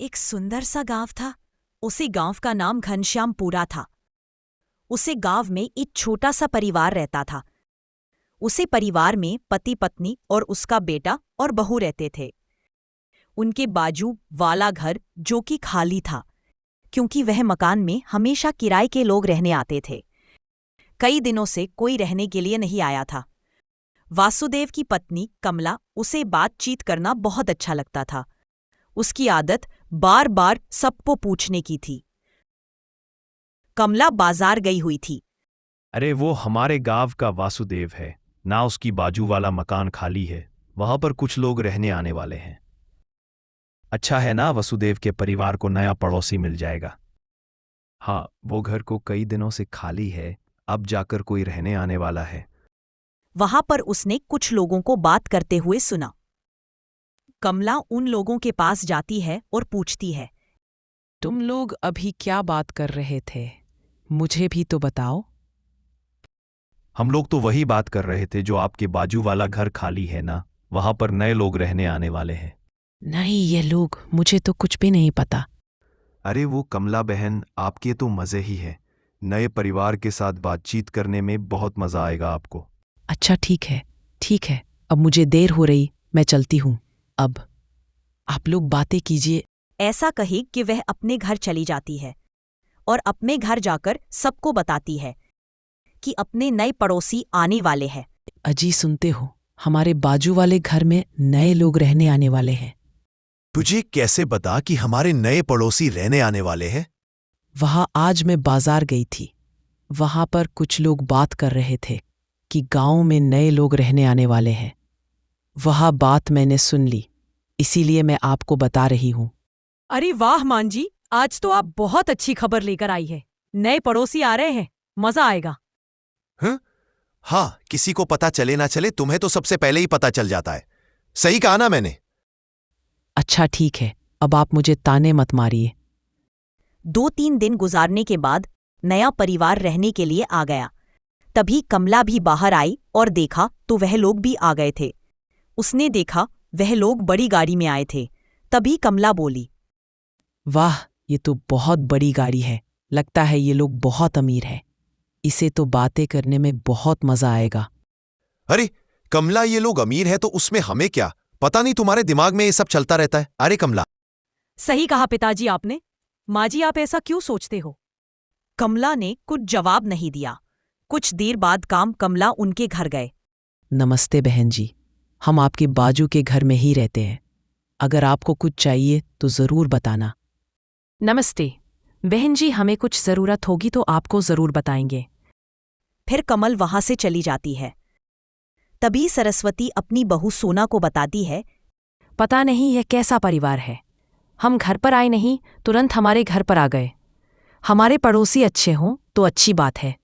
एक सुंदर सा गांव था। उसी गांव का नाम घनश्यामपुरा था। उसे गांव में एक छोटा सा परिवार रहता था। उसे परिवार में पति पत्नी और उसका बेटा और बहू रहते थे। उनके बाजू वाला घर जो कि खाली था, क्योंकि वह मकान में हमेशा किराए के लोग रहने आते थे। कई दिनों से कोई रहने के लिए नहीं आया था। वासुदेव की पत्नी कमला उसे बातचीत करना बहुत अच्छा लगता था। उसकी आदत बार बार सबको पूछने की थी। कमला बाजार गई हुई थी। अरे वो हमारे गांव का वासुदेव है ना, उसकी बाजू वाला मकान खाली है, वहां पर कुछ लोग रहने आने वाले हैं। अच्छा है ना, वसुदेव के परिवार को नया पड़ोसी मिल जाएगा। हाँ, वो घर को कई दिनों से खाली है, अब जाकर कोई रहने आने वाला है। वहां पर उसने कुछ लोगों को बात करते हुए सुना। कमला उन लोगों के पास जाती है और पूछती है, तुम लोग अभी क्या बात कर रहे थे? मुझे भी तो बताओ। हम लोग तो वही बात कर रहे थे जो आपके बाजू वाला घर खाली है ना, वहां पर नए लोग रहने आने वाले हैं। नहीं, ये लोग, मुझे तो कुछ भी नहीं पता। अरे वो कमला बहन, आपके तो मज़े ही है। नए परिवार के साथ बातचीत करने में बहुत मज़ा आएगा आपको। अच्छा, ठीक है, ठीक है। अब मुझे देर हो रही, मैं चलती हूँ। अब आप लोग बातें कीजिए। ऐसा कही कि वह अपने घर चली जाती है और अपने घर जाकर सबको बताती है कि अपने नए पड़ोसी आने वाले हैं। अजी, सुनते हो? हमारे बाजू वाले घर में नए लोग रहने आने वाले हैं। तुझे कैसे पता कि हमारे नए पड़ोसी रहने आने वाले हैं? वहाँ आज मैं बाजार गई थी। वहाँ पर कुछ लोग बात कर रहे थे कि गांव में नए लोग रहने आने वाले हैं। वह बात मैंने सुन ली, इसीलिए मैं आपको बता रही हूँ। अरे वाह मान जी, आज तो आप बहुत अच्छी खबर लेकर आई है। नए पड़ोसी आ रहे हैं, मजा आएगा। हैं? हाँ, किसी को पता चले ना चले, तुम्हें तो सबसे पहले ही पता चल जाता है। सही कहा ना मैंने? अच्छा, ठीक है, अब आप मुझे ताने मत मारिए। 2-3 दिन गुजारने के बाद नया परिवार रहने के लिए आ गया। तभी कमला भी बाहर आई और देखा तो वह लोग भी आ गए थे। उसने देखा वह लोग बड़ी गाड़ी में आए थे। तभी कमला बोली, वाह, ये तो बहुत बड़ी गाड़ी है। लगता है ये लोग बहुत अमीर है। इसे तो बातें करने में बहुत मजा आएगा। अरे कमला, ये लोग अमीर है तो उसमें हमें क्या? पता नहीं तुम्हारे दिमाग में ये सब चलता रहता है। अरे कमला। सही कहा पिताजी आपने। माँ जी, आप ऐसा क्यों सोचते हो? कमला ने कुछ जवाब नहीं दिया। कुछ देर बाद काम कमला उनके घर गए। नमस्ते बहन जी, हम आपके बाजू के घर में ही रहते हैं। अगर आपको कुछ चाहिए तो ज़रूर बताना। नमस्ते बहन जी, हमें कुछ जरूरत होगी तो आपको जरूर बताएंगे। फिर कमल वहां से चली जाती है। तभी सरस्वती अपनी बहू सोना को बताती है, पता नहीं यह कैसा परिवार है। हम घर पर आए नहीं, तुरंत हमारे घर पर आ गए। हमारे पड़ोसी अच्छे हों तो अच्छी बात है।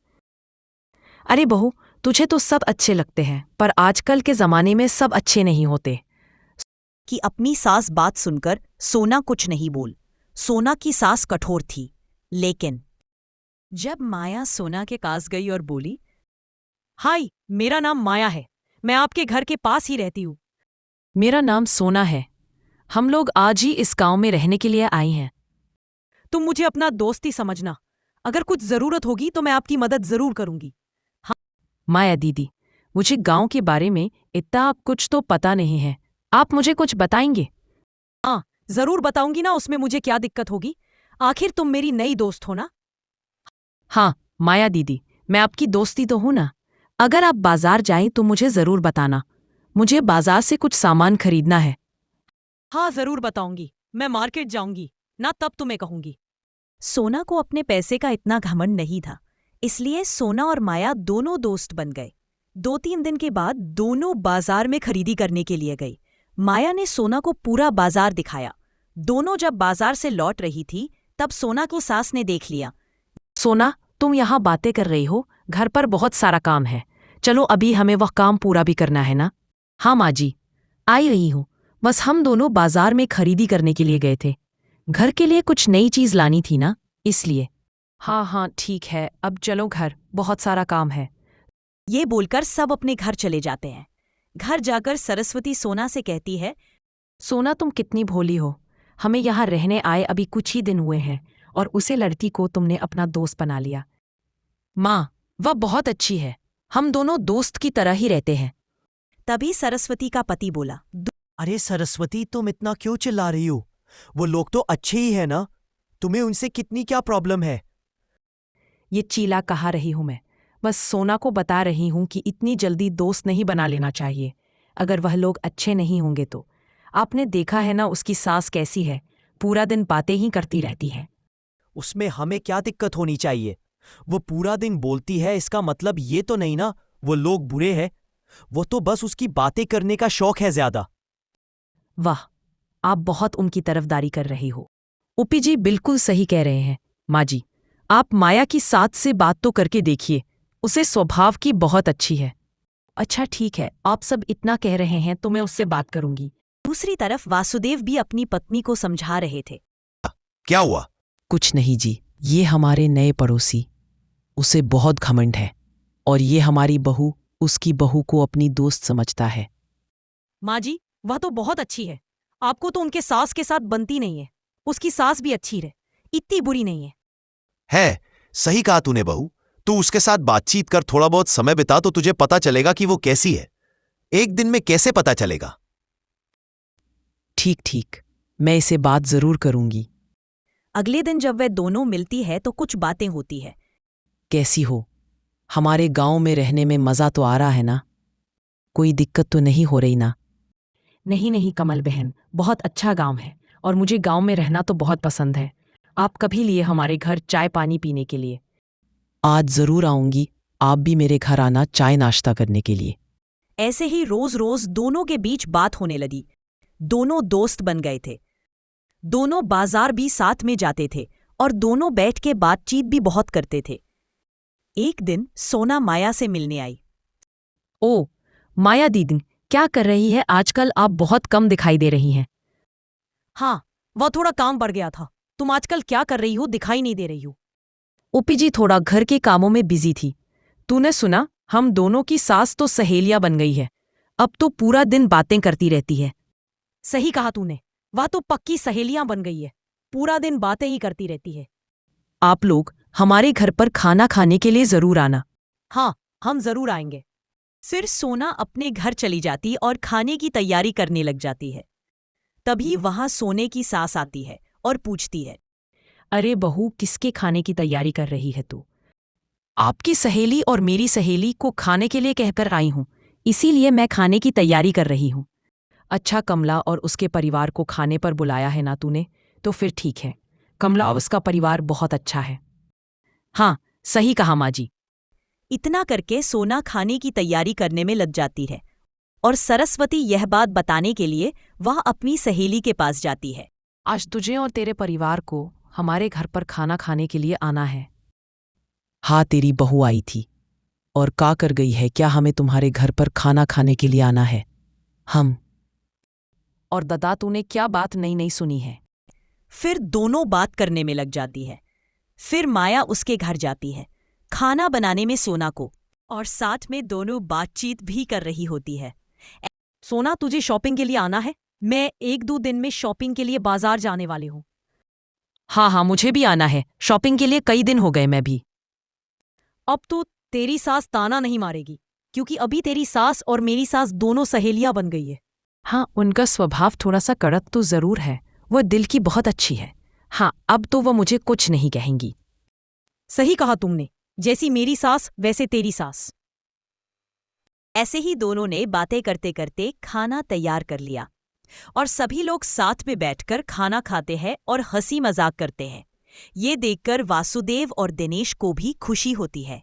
अरे बहू, तुझे तो सब अच्छे लगते हैं, पर आजकल के जमाने में सब अच्छे नहीं होते। कि अपनी सास बात सुनकर सोना कुछ नहीं बोल। सोना की सास कठोर थी, लेकिन जब माया सोना के पास गई और बोली, हाय, मेरा नाम माया है। मैं आपके घर के पास ही रहती हूँ। मेरा नाम सोना है। हम लोग आज ही इस गांव में रहने के लिए आए हैं। तुम मुझे अपना दोस्त ही समझना। अगर कुछ जरूरत होगी तो मैं आपकी मदद जरूर करूंगी। माया दीदी, मुझे गांव के बारे में इतना कुछ तो पता नहीं है। आप मुझे कुछ बताएंगे? हाँ, जरूर बताऊंगी ना, उसमें मुझे क्या दिक्कत होगी। आखिर तुम मेरी नई दोस्त हो ना। हाँ माया दीदी, मैं आपकी दोस्ती तो हूं ना। अगर आप बाजार जाएं तो मुझे ज़रूर बताना। मुझे बाजार से कुछ सामान खरीदना है। हाँ, जरूर बताऊंगी। मैं मार्केट जाऊंगी ना, तब तुम्हें कहूंगी। सोना को अपने पैसे का इतना घमंड नहीं था, इसलिए सोना और माया दोनों दोस्त बन गए। 2-3 दिन के बाद दोनों बाजार में खरीदी करने के लिए गई। माया ने सोना को पूरा बाजार दिखाया। दोनों जब बाजार से लौट रही थी, तब सोना की सास ने देख लिया। सोना, तुम यहाँ बातें कर रही हो, घर पर बहुत सारा काम है। चलो अभी हमें वह काम पूरा भी करना है ना। हाँ माँ जी, आई रही हूँ। बस हम दोनों बाजार में खरीदी करने के लिए गए थे। घर के लिए कुछ नई चीज़ लानी थी ना, इसलिए। हाँ हाँ ठीक है, अब चलो घर, बहुत सारा काम है। ये बोलकर सब अपने घर चले जाते हैं। घर जाकर सरस्वती सोना से कहती है, सोना, तुम कितनी भोली हो। हमें यहाँ रहने आए अभी कुछ ही दिन हुए हैं और उसे लड़की को तुमने अपना दोस्त बना लिया। माँ, वह बहुत अच्छी है, हम दोनों दोस्त की तरह ही रहते हैं। तभी सरस्वती का पति बोला, अरे सरस्वती, तुम इतना क्यों चिल्ला रही हो? वो लोग तो अच्छे ही है ना, तुम्हें उनसे कितनी क्या प्रॉब्लम है? ये चीला कहा रही हूं मैं, बस सोना को बता रही हूं कि इतनी जल्दी दोस्त नहीं बना लेना चाहिए। अगर वह लोग अच्छे नहीं होंगे तो। आपने देखा है ना उसकी सास कैसी है, पूरा दिन बातें ही करती रहती है। उसमें हमें क्या दिक्कत होनी चाहिए? वो पूरा दिन बोलती है, इसका मतलब ये तो नहीं ना वो लोग बुरे हैं। वो तो बस उसकी बातें करने का शौक है ज्यादा। वाह, आप बहुत उनकी तरफदारी कर रही हो। ओपी जी बिल्कुल सही कह रहे हैं। माँ जी, आप माया की साथ से बात तो करके देखिए, उसे स्वभाव की बहुत अच्छी है। अच्छा ठीक है, आप सब इतना कह रहे हैं तो मैं उससे बात करूंगी। दूसरी तरफ वासुदेव भी अपनी पत्नी को समझा रहे थे। क्या हुआ? कुछ नहीं जी, ये हमारे नए पड़ोसी, उसे बहुत घमंड है और ये हमारी बहू उसकी बहू को अपनी दोस्त समझता है। माँ जी, वह तो बहुत अच्छी है, आपको तो उनके सास के साथ बनती नहीं है। उसकी सास भी अच्छी रहे, इतनी बुरी नहीं है। है, सही कहा तूने बहू। तू उसके साथ बातचीत कर, थोड़ा बहुत समय बिता तो तुझे पता चलेगा कि वो कैसी है। एक दिन में कैसे पता चलेगा? ठीक ठीक, मैं इसे बात जरूर करूंगी। अगले दिन जब वे दोनों मिलती है तो कुछ बातें होती है। कैसी हो? हमारे गांव में रहने में मजा तो आ रहा है ना? कोई दिक्कत तो नहीं हो रही ना? नहीं नहीं कमल बहन, बहुत अच्छा गांव है और मुझे गांव में रहना तो बहुत पसंद है। आप कभी लिए हमारे घर चाय पानी पीने के लिए? आज जरूर आऊंगी, आप भी मेरे घर आना चाय नाश्ता करने के लिए। ऐसे ही रोज रोज दोनों के बीच बात होने लगी। दोनों दोस्त बन गए थे। दोनों बाजार भी साथ में जाते थे और दोनों बैठ के बातचीत भी बहुत करते थे। एक दिन सोना माया से मिलने आई। ओ माया दीदी, क्या कर रही है आजकल? आप बहुत कम दिखाई दे रही हैं। हाँ, वह थोड़ा काम बढ़ गया था। तुम आजकल क्या कर रही हो, दिखाई नहीं दे रही हो। ओपी जी थोड़ा घर के कामों में बिजी थी। तूने सुना, हम दोनों की सास तो सहेलियां बन गई है, अब तो पूरा दिन बातें करती रहती है। सही कहा तूने, वह तो पक्की सहेलियां बन गई है, पूरा दिन बातें ही करती रहती है। आप लोग हमारे घर पर खाना खाने के लिए जरूर आना। हाँ, हम जरूर आएंगे। फिर सोना अपने घर चली जाती और खाने की तैयारी करने लग जाती है। तभी वहां सोने की सास आती है और पूछती है, अरे बहू, किसके खाने की तैयारी कर रही है तू? आपकी सहेली और मेरी सहेली को खाने के लिए कहकर आई हूं, इसीलिए मैं खाने की तैयारी कर रही हूं। अच्छा, कमला और उसके परिवार को खाने पर बुलाया है ना तूने? तो फिर ठीक है, कमला और उसका परिवार बहुत अच्छा है। हाँ, सही कहा माँ जी। इतना करके सोना खाने की तैयारी करने में लग जाती है और सरस्वती यह बात बताने के लिए वह अपनी सहेली के पास जाती है। आज तुझे और तेरे परिवार को हमारे घर पर खाना खाने के लिए आना है। हाँ, तेरी बहू आई थी और का कर गई है, क्या हमें तुम्हारे घर पर खाना खाने के लिए आना है? हम और दादा, तूने क्या बात नई नई सुनी है? फिर दोनों बात करने में लग जाती है। फिर माया उसके घर जाती है, खाना बनाने में सोना को, और साथ में दोनों बातचीत भी कर रही होती है। सोना, तुझे शॉपिंग के लिए आना है? मैं 1-2 दिन में शॉपिंग के लिए बाजार जाने वाली हूँ। हाँ हाँ, मुझे भी आना है शॉपिंग के लिए, कई दिन हो गए मैं भी। अब तो तेरी सास ताना नहीं मारेगी, क्योंकि अभी तेरी सास और मेरी सास दोनों सहेलियां बन गई है। हाँ, उनका स्वभाव थोड़ा सा कड़क तो जरूर है, वह दिल की बहुत अच्छी है। हाँ, अब तो वह मुझे कुछ नहीं कहेंगी। सही कहा तुमने, जैसी मेरी सास वैसे तेरी सास। ऐसे ही दोनों ने बातें करते करते खाना तैयार कर लिया और सभी लोग साथ में बैठकर खाना खाते हैं और हंसी मजाक करते हैं। ये देखकर वासुदेव और दिनेश को भी खुशी होती है।